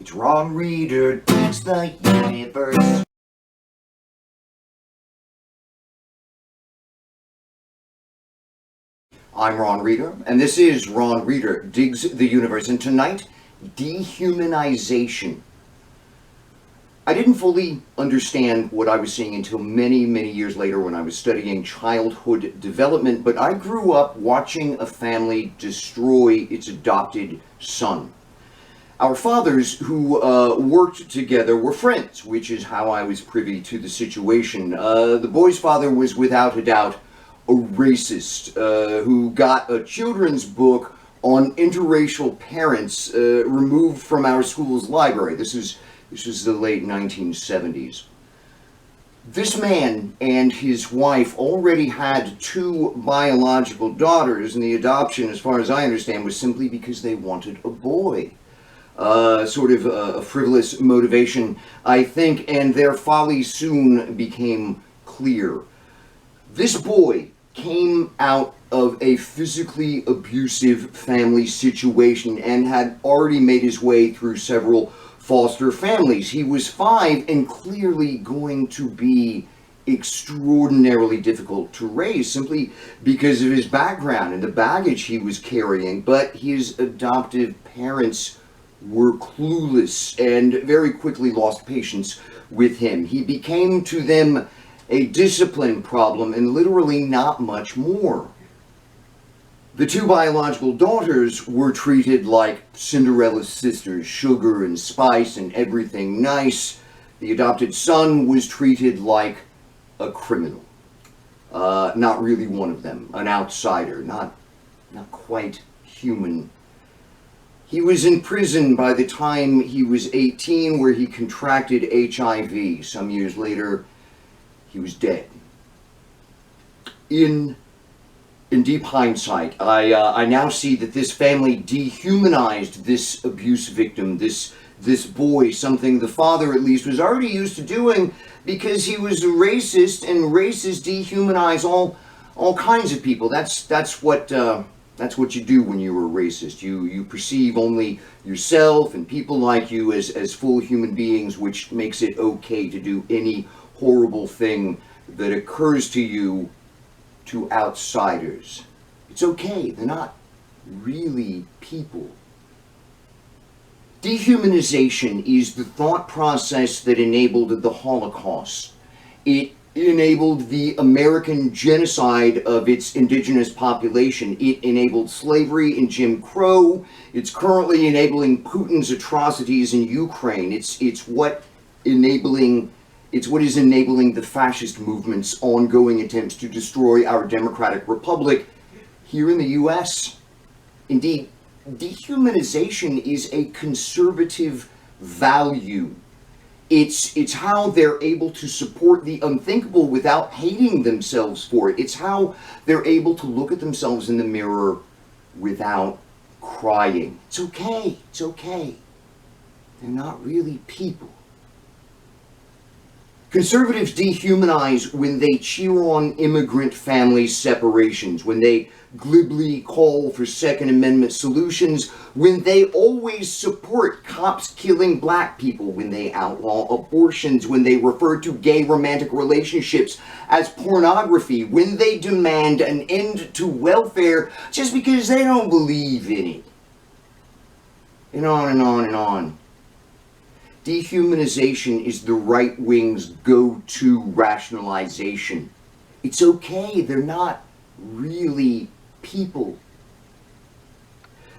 It's Ron Reader digs the universe. I'm Ron Reader, and this is Ron Reader Digs the Universe. And tonight, dehumanization. I didn't fully understand what I was seeing until many, many years later when I was studying childhood development, but I grew up watching a family destroy its adopted son. Our fathers, who worked together, were friends, which is how I was privy to the situation. The boy's father was without a doubt a racist who got a children's book on interracial parents removed from our school's library. This was the late 1970s. This man and his wife already had two biological daughters, and the adoption, as far as I understand, was simply because they wanted a boy. Sort of a frivolous motivation, I think, and their folly soon became clear. This boy came out of a physically abusive family situation and had already made his way through several foster families. He was 5 and clearly going to be extraordinarily difficult to raise simply because of his background and the baggage he was carrying, but his adoptive parents were clueless and very quickly lost patience with him. He became to them a discipline problem and literally not much more. The two biological daughters were treated like Cinderella's sisters, sugar and spice and everything nice. The adopted son was treated like a criminal. Not really one of them, an outsider, not quite human. He was in prison by the time he was 18, where he contracted HIV. Some years later, he was dead. In deep hindsight, I now see that this family dehumanized this abuse victim, this boy, something the father at least was already used to doing because he was a racist, and racists dehumanize all kinds of people. That's what you do when you're a racist. You perceive only yourself and people like you as full human beings, which makes it okay to do any horrible thing that occurs to you to outsiders. It's okay. They're not really people. Dehumanization is the thought process that enabled the Holocaust. It enabled the American genocide of its indigenous population. It enabled slavery and Jim Crow. It's currently enabling Putin's atrocities in Ukraine. It's what is enabling the fascist movement's ongoing attempts to destroy our democratic republic here in the US. Indeed, dehumanization is a conservative value. It's how they're able to support the unthinkable without hating themselves for it. It's how they're able to look at themselves in the mirror without crying. It's okay. It's okay. They're not really people. Conservatives dehumanize when they cheer on immigrant family separations, when they glibly call for Second Amendment solutions, when they always support cops killing black people, when they outlaw abortions, when they refer to gay romantic relationships as pornography, when they demand an end to welfare just because they don't believe in it. And on and on and on. Dehumanization is the right wing's go-to rationalization. It's okay, they're not really people.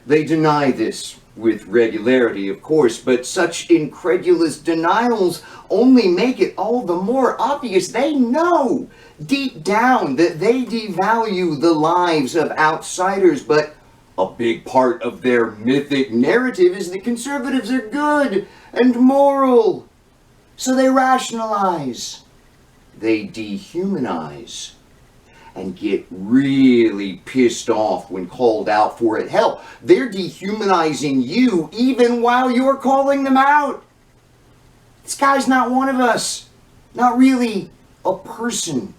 They deny this with regularity, of course, but such incredulous denials only make it all the more obvious. They know deep down that they devalue the lives of outsiders, but a big part of their mythic narrative is that conservatives are good and moral. So they rationalize, they dehumanize, and get really pissed off when called out for it. Hell, they're dehumanizing you even while you're calling them out. This guy's not one of us. Not really a person.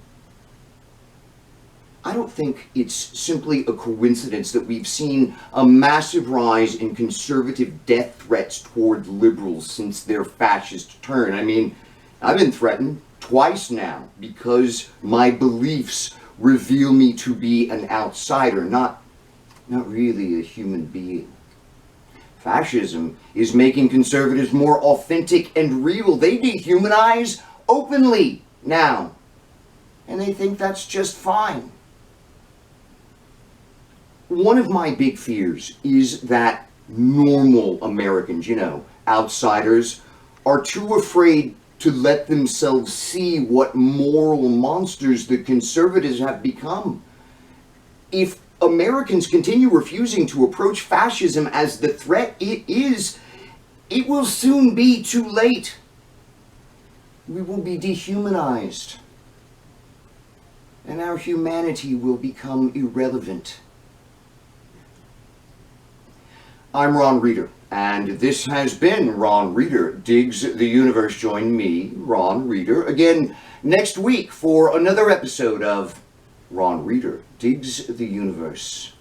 I don't think it's simply a coincidence that we've seen a massive rise in conservative death threats toward liberals since their fascist turn. I mean, I've been threatened twice now because my beliefs reveal me to be an outsider, not really a human being. Fascism is making conservatives more authentic and real. They dehumanize openly now, and they think that's just fine. One of my big fears is that normal Americans, outsiders, are too afraid to let themselves see what moral monsters the conservatives have become. If Americans continue refusing to approach fascism as the threat it is, it will soon be too late. We will be dehumanized, and our humanity will become irrelevant. I'm Ron Reeder, and this has been Ron Reeder Digs the Universe. Join me, Ron Reeder, again next week for another episode of Ron Reeder Digs the Universe.